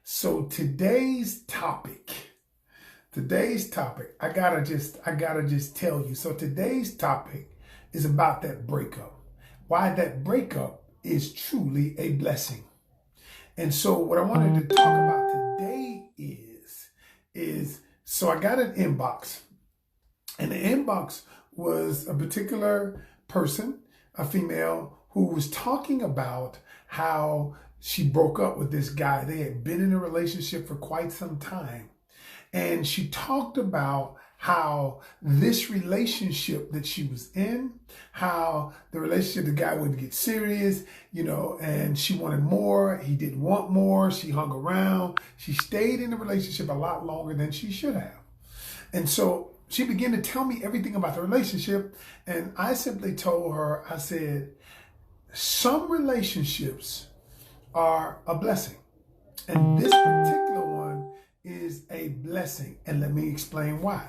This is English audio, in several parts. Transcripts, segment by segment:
So today's topic, I gotta just tell you. So today's topic is about that breakup. Why that breakup is truly a blessing. And so what I wanted to talk about today is so I got an inbox, and the inbox was a particular person, a female, who was talking about how she broke up with this guy. They had been in a relationship for quite some time. And she talked about how this relationship that she was in, how the relationship, the guy wouldn't get serious, and she wanted more. He didn't want more. She hung around. She stayed in the relationship a lot longer than she should have. And so she began to tell me everything about the relationship. And I simply told her, I said, some relationships are a blessing. And this particular one is a blessing. And let me explain why.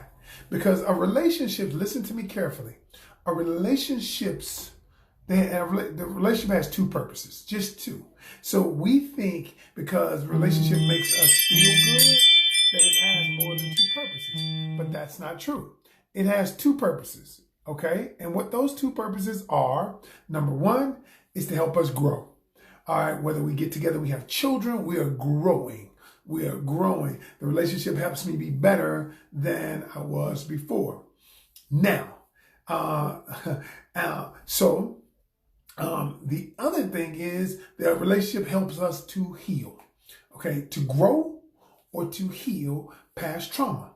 Because a relationship, listen to me carefully, the relationship has two purposes, just two. So we think because relationship makes us feel good, that it has more than two purposes. But that's not true. It has two purposes, okay? And what those two purposes are, number one, is to help us grow. All right, whether we get together, we have children, we are growing. We are growing. The relationship helps me be better than I was before. Now, the other thing is the relationship helps us to heal, okay, to grow or to heal past trauma.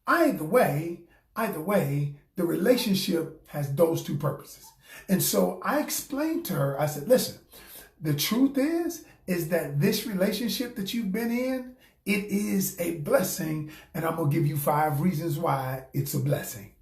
Either way, the relationship has those two purposes. And so I explained to her, I said, listen, the truth is that this relationship that you've been in, it is a blessing, and I'm going to give you 5 reasons why it's a blessing.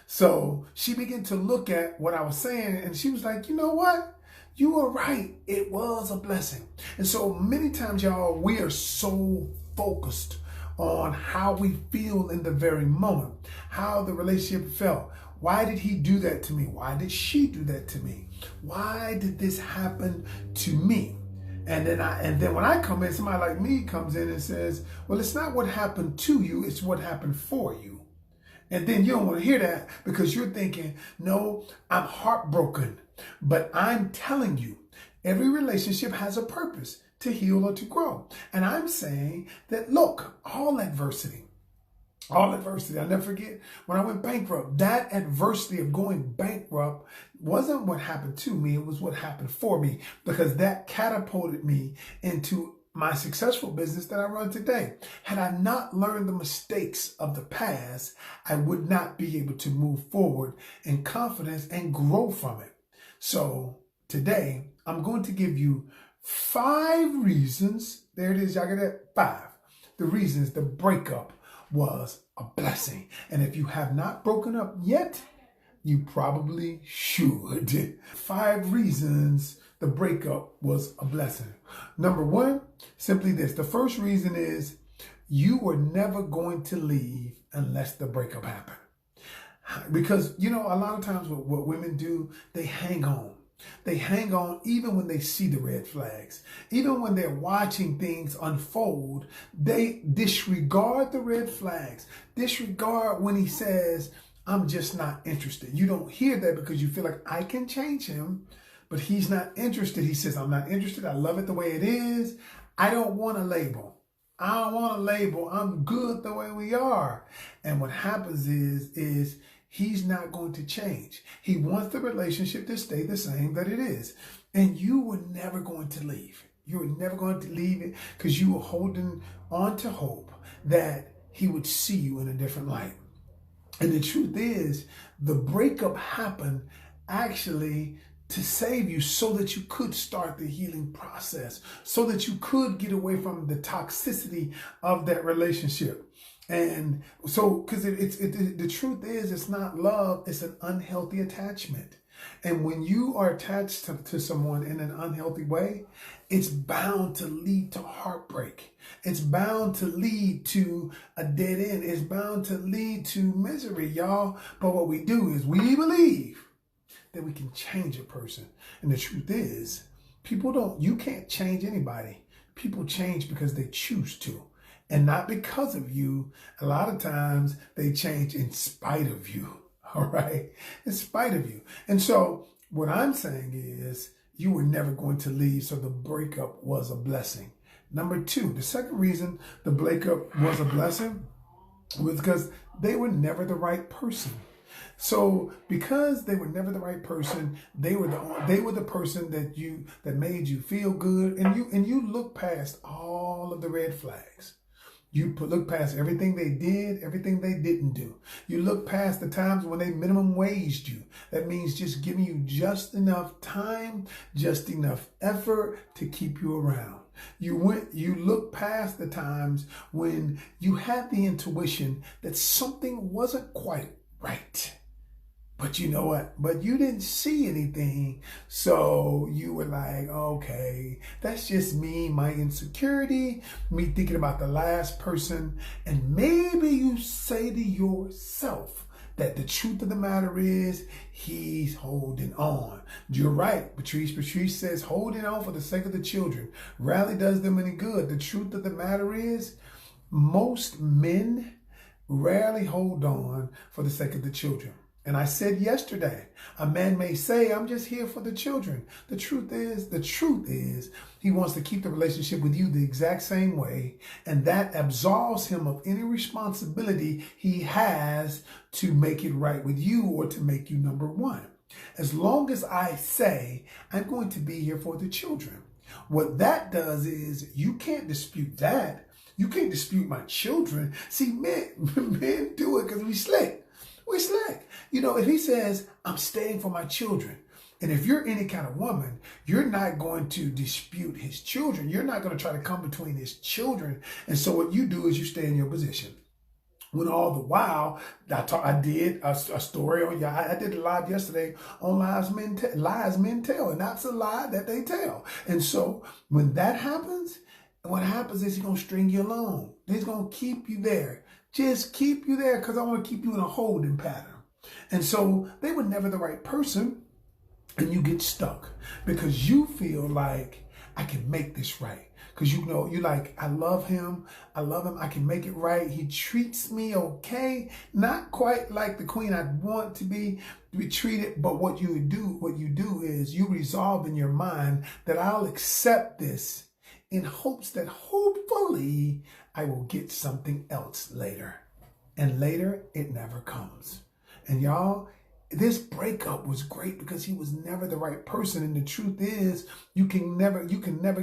So she began to look at what I was saying, and she was like, you know what? You were right. It was a blessing. And so many times, y'all, we are so focused on how we feel in the very moment, how the relationship felt. Why did he do that to me? Why did she do that to me? Why did this happen to me? And then when I come in, somebody like me comes in and says, well, it's not what happened to you, it's what happened for you. And then you don't want to hear that because you're thinking, no, I'm heartbroken. But I'm telling you, every relationship has a purpose, to heal or to grow. And I'm saying that, look, all adversity, I'll never forget when I went bankrupt. That adversity of going bankrupt wasn't what happened to me. It was what happened for me, because that catapulted me into my successful business that I run today. Had I not learned the mistakes of the past, I would not be able to move forward in confidence and grow from it. So today, I'm going to give you 5 reasons. There it is. Y'all get that? 5. The reasons the breakup was a blessing. And if you have not broken up yet, you probably should. 5 reasons the breakup was a blessing. Number 1, simply this. The first reason is you were never going to leave unless the breakup happened. Because, a lot of times what women do, they hang on. They hang on even when they see the red flags. Even when they're watching things unfold, they disregard the red flags. Disregard when he says, I'm just not interested. You don't hear that because you feel like I can change him, but he's not interested. He says, I'm not interested. I love it the way it is. I don't want a label. I don't want a label. I'm good the way we are. And what happens is he's not going to change. He wants the relationship to stay the same that it is. And you were never going to leave. You were never going to leave it because you were holding on to hope that he would see you in a different light. And the truth is, the breakup happened actually to save you so that you could start the healing process, so that you could get away from the toxicity of that relationship. And so, because the truth is, it's not love, it's an unhealthy attachment. And when you are attached to someone in an unhealthy way, it's bound to lead to heartbreak. It's bound to lead to a dead end. It's bound to lead to misery, y'all. But what we do is we believe that we can change a person. And the truth is, you can't change anybody. People change because they choose to, and not because of you. A lot of times they change in spite of you. All right, in spite of you. And so what I'm saying is you were never going to leave, so the breakup was a blessing. Number two, the second reason the breakup was a blessing was because they were never the right person. So because they were never the right person, they were the person that made you feel good, and you look past all of the red flags. You look past everything they did, everything they didn't do. You look past the times when they minimum waged you. That means just giving you just enough time, just enough effort to keep you around. You look past the times when you had the intuition that something wasn't quite right. But you know what? But you didn't see anything. So you were like, okay, that's just me, my insecurity, me thinking about the last person. And maybe you say to yourself that the truth of the matter is he's holding on. You're right, Patrice. Patrice says holding on for the sake of the children rarely does them any good. The truth of the matter is most men rarely hold on for the sake of the children. And I said yesterday, a man may say, I'm just here for the children. The truth is, he wants to keep the relationship with you the exact same way. And that absolves him of any responsibility he has to make it right with you or to make you number one. As long as I say, I'm going to be here for the children. What that does is you can't dispute that. You can't dispute my children. See, men do it because we slick. We're slick. You know, if he says, I'm staying for my children, and if you're any kind of woman, you're not going to dispute his children. You're not going to try to come between his children. And so what you do is you stay in your position. When all the while, I did a story on, I did a live yesterday on lies men tell, and that's a lie that they tell. And so when that happens, what happens is he's going to string you along. He's going to keep you there. Just keep you there because I want to keep you in a holding pattern. And so they were never the right person, and you get stuck because you feel like I can make this right. Because you know, you're like, I love him, I can make it right. He treats me okay, not quite like the queen I'd want to be treated, but what you do is you resolve in your mind that I'll accept this in hopes that hopefully I will get something else later. And later, it never comes. And y'all, this breakup was great because he was never the right person. And the truth is, you can never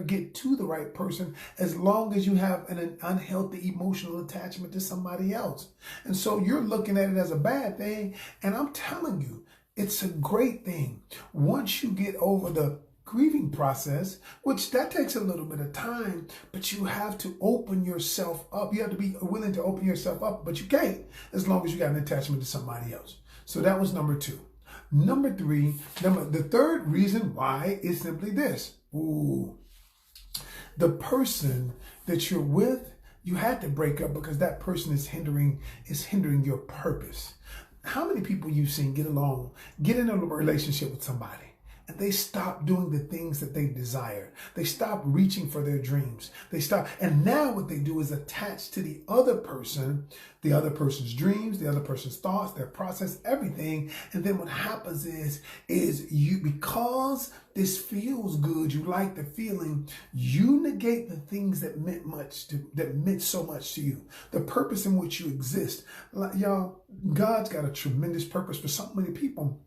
get to the right person as long as you have an unhealthy emotional attachment to somebody else. And so you're looking at it as a bad thing. And I'm telling you, it's a great thing. Once you get over the grieving process, which that takes a little bit of time, but you have to open yourself up. You have to be willing to open yourself up, but you can't as long as you got an attachment to somebody else. So that was number two. Number three, the third reason why is simply this. The person that you're with, you had to break up because that person is hindering your purpose. How many people you've seen get in a relationship with somebody, and they stop doing the things that they desire. They stop reaching for their dreams. And now what they do is attach to the other person, the other person's dreams, the other person's thoughts, their process, everything. And then what happens is you, because this feels good, you like the feeling, you negate the things that meant so much to you. The purpose in which you exist. Y'all, God's got a tremendous purpose for so many people.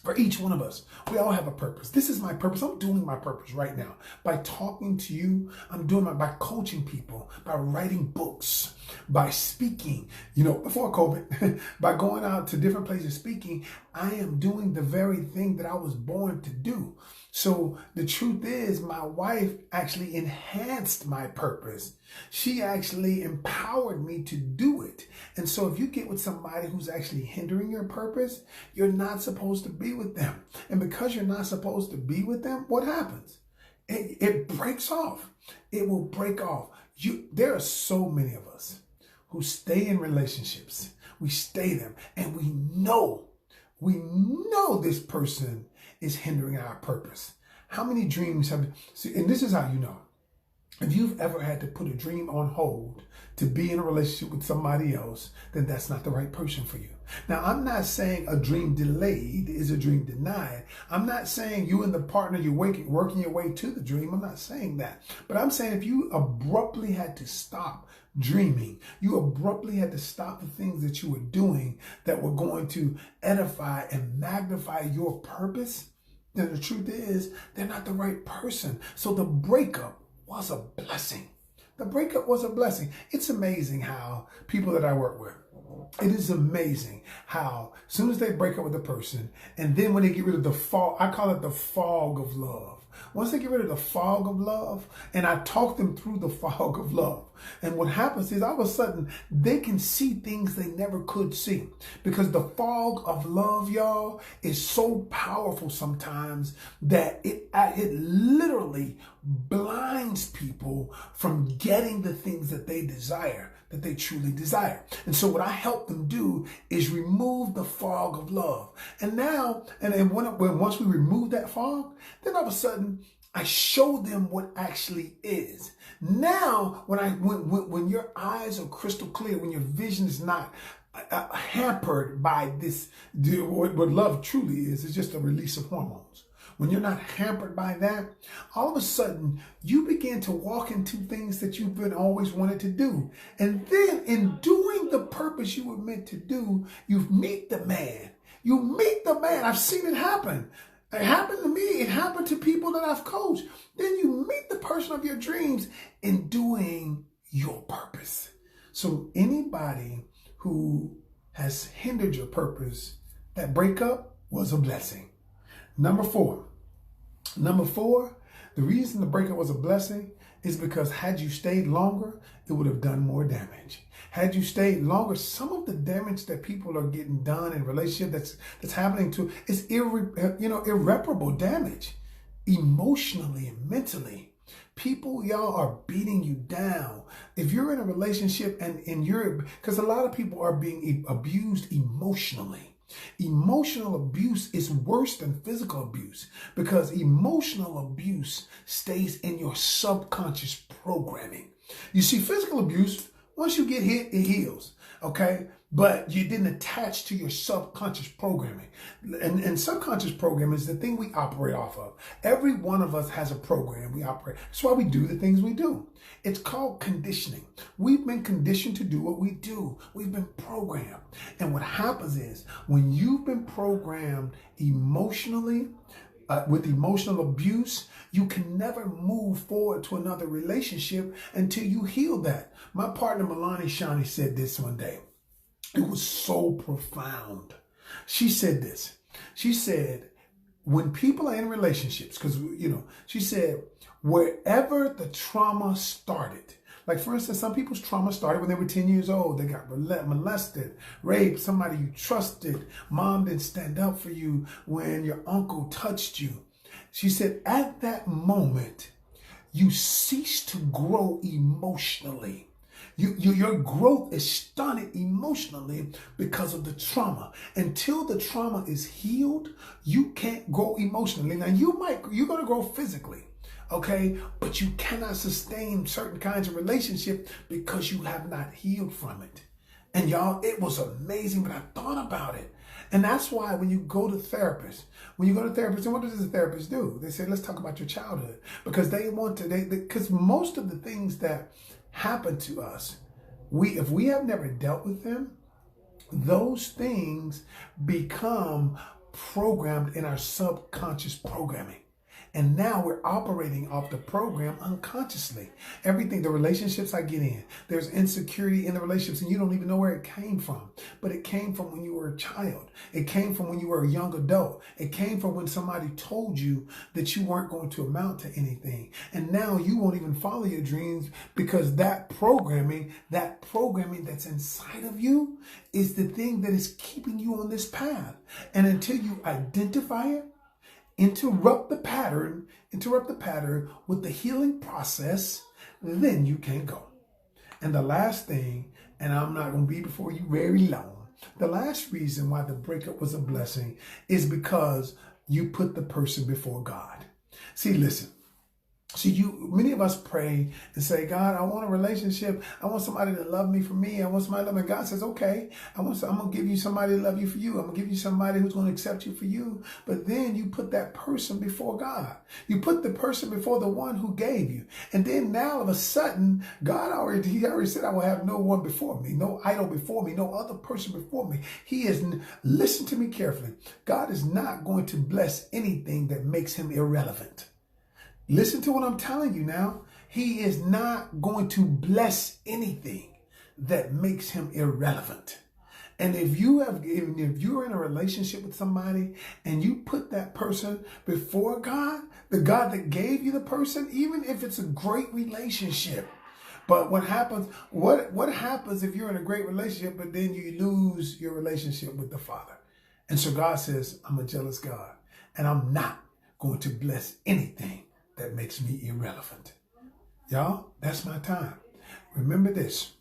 For each one of us, we all have a purpose. This is my purpose. I'm doing my purpose right now. By talking to you, by coaching people, by writing books, by speaking, before COVID, by going out to different places speaking, I am doing the very thing that I was born to do. So the truth is, my wife actually enhanced my purpose. She actually empowered me to do it. And so if you get with somebody who's actually hindering your purpose, you're not supposed to be with them. And because you're not supposed to be with them, what happens? It breaks off. It will break off. There are so many of us who stay in relationships. We stay them, and we know this person is hindering our purpose. How many dreams and this is how you know. If you've ever had to put a dream on hold to be in a relationship with somebody else, then that's not the right person for you. Now, I'm not saying a dream delayed is a dream denied. I'm not saying you and the partner, you're working your way to the dream. I'm not saying that. But I'm saying if you abruptly had to stop dreaming, you abruptly had to stop the things that you were doing that were going to edify and magnify your purpose, then the truth is they're not the right person. So the breakup was a blessing. The breakup was a blessing. It's amazing how people that I work with, it is amazing how as soon as they break up with a person, and then when they get rid of the fog, I call it the fog of love. Once they get rid of the fog of love, and I talk them through the fog of love, and what happens is all of a sudden they can see things they never could see, because the fog of love, y'all, is so powerful sometimes that it literally blinds people from getting the things that they desire, that they truly desire. And so what I help them do is remove the fog of love. And now, once we remove that fog, then all of a sudden I show them what actually is. Now, when your eyes are crystal clear, when your vision is not hampered by this, what love truly is, it's just a release of hormones. When you're not hampered by that, all of a sudden you begin to walk into things that you've been always wanted to do. And then in doing the purpose you were meant to do, you meet the man. You meet the man. I've seen it happen. It happened to me. It happened to people that I've coached. Then you meet the person of your dreams in doing your purpose. So anybody who has hindered your purpose, that breakup was a blessing. Number four, the reason the breakup was a blessing is because had you stayed longer, it would have done more damage. Had you stayed longer, some of the damage that people are getting done in relationship that's happening to is irreparable damage, emotionally and mentally. People, y'all, are beating you down. If you're in a relationship and because a lot of people are being abused emotionally. Emotional abuse is worse than physical abuse because emotional abuse stays in your subconscious programming. You see, physical abuse, once you get hit, it heals, okay? But you didn't attach to your subconscious programming. And subconscious programming is the thing we operate off of. Every one of us has a program we operate. That's why we do the things we do. It's called conditioning. We've been conditioned to do what we do. We've been programmed. And what happens is when you've been programmed emotionally, with emotional abuse, you can never move forward to another relationship until you heal that. My partner, Milani Shani, said this one day. It was so profound. She said this. She said, when people are in relationships, because, she said, wherever the trauma started, like for instance, some people's trauma started when they were 10 years old. They got molested, raped, somebody you trusted. Mom didn't stand up for you when your uncle touched you. She said, at that moment, you cease to grow emotionally. Your growth is stunted emotionally because of the trauma. Until the trauma is healed, you can't grow emotionally. Now, you're going to grow physically, okay? But you cannot sustain certain kinds of relationship because you have not healed from it. And y'all, it was amazing, but I thought about it. And that's why when you go to therapists, and what does the therapist do? They say, let's talk about your childhood. Because because most of the things that happen to us, if we have never dealt with them, those things become programmed in our subconscious programming. And now we're operating off the program unconsciously. Everything, the relationships I get in, there's insecurity in the relationships and you don't even know where it came from. But it came from when you were a child. It came from when you were a young adult. It came from when somebody told you that you weren't going to amount to anything. And now you won't even follow your dreams because that programming that's inside of you is the thing that is keeping you on this path. And until you identify it, interrupt the pattern with the healing process, then you can go. And the last thing, and I'm not going to be before you very long, the last reason why the breakup was a blessing is because you put the person before God. See, listen, See, many of us pray and say, God, I want a relationship. I want somebody to love me for me. I want somebody to love me. God says, okay, I'm going to give you somebody to love you for you. I'm going to give you somebody who's going to accept you for you. But then you put that person before God. You put the person before the one who gave you. And then now all of a sudden, he already said, I will have no one before me, no idol before me, no other person before me. Listen to me carefully. God is not going to bless anything that makes him irrelevant. Listen to what I'm telling you now. He is not going to bless anything that makes him irrelevant. And if you're in a relationship with somebody and you put that person before God, the God that gave you the person, even if it's a great relationship. But what happens if you're in a great relationship, but then you lose your relationship with the Father? And so God says, I'm a jealous God, and I'm not going to bless anything that makes me irrelevant. Y'all, that's my time. Remember this.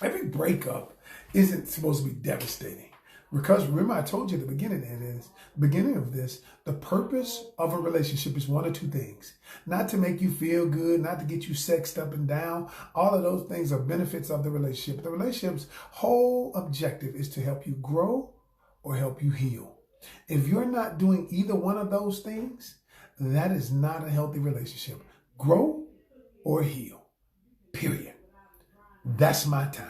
Every breakup isn't supposed to be devastating. Because remember, I told you at the beginning of this, the purpose of a relationship is one of two things. Not to make you feel good, not to get you sexed up and down. All of those things are benefits of the relationship. The relationship's whole objective is to help you grow or help you heal. If you're not doing either one of those things, that is not a healthy relationship. Grow or heal. Period. That's my time.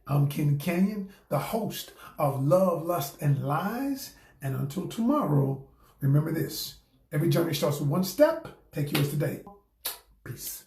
I'm Ken Canion, the host of Love, Lust, and Lies. And until tomorrow, remember this. Every journey starts with one step. Take yours today. Peace.